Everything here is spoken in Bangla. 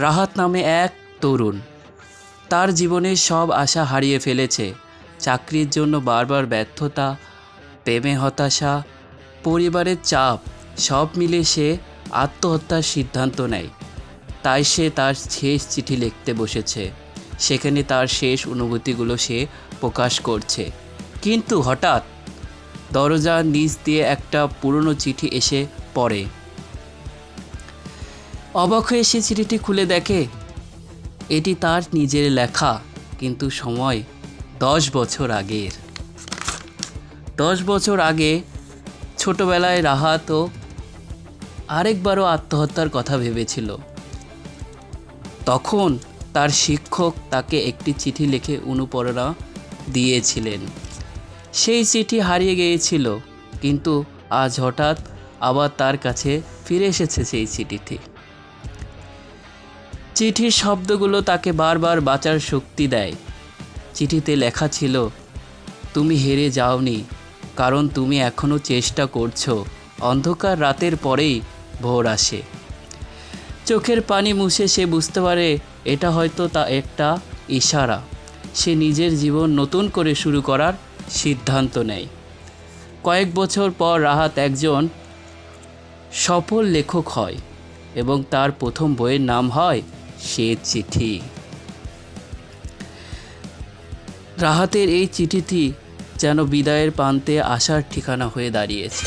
রাহাত নামে এক তরুণ, তার জীবনের সব আশা হারিয়ে ফেলেছে। চাকরির জন্য বারবার ব্যর্থতা, প্রেমে হতাশা, পরিবারের চাপ সব মিলে সে আত্মহত্যার সিদ্ধান্ত নেয়। তাই সে তার শেষ চিঠি লিখতে বসেছে। সেখানে তার শেষ অনুভূতিগুলো সে প্রকাশ করছে। কিন্তু হঠাৎ দরজার নিচ দিয়ে একটা পুরনো চিঠি এসে পড়ে। অবাক হয়ে সে চিঠিটি খুলে দেখে এটি তার নিজের লেখা, কিন্তু সময় 10 বছর আগের। 10 বছর আগে ছোটবেলায় রাহাতও আরেকবারও আত্মহত্যার কথা ভেবেছিল। তখন তার শিক্ষক তাকে একটি চিঠি লিখে অনুপ্রেরণা দিয়েছিলেন। সেই চিঠি হারিয়ে গিয়েছিল, কিন্তু আজ হঠাৎ আবার তার কাছে ফিরে এসেছে সেই চিঠিটি। চিঠির শব্দগুলো তাকে বারবার বাঁচার শক্তি দেয়। চিঠিতে লেখা ছিল, তুমি হেরে যাওনি, কারণ তুমি এখনও চেষ্টা করছো। অন্ধকার রাতের পরেই ভোর আসে। চোখের পানি মুছে সে বুঝতে পারে এটা হয়তো তা একটা ইশারা। সে নিজের জীবন নতুন করে শুরু করার সিদ্ধান্ত নেয়। কয়েক বছর পর রাহাত একজন সফল লেখক হয় এবং তার প্রথম বইয়ের নাম হয় সে চিঠি। রাহাতের এই চিঠিটি যেন বিদায়ের প্রান্তে আসার ঠিকানা হয়ে দাঁড়িয়েছে।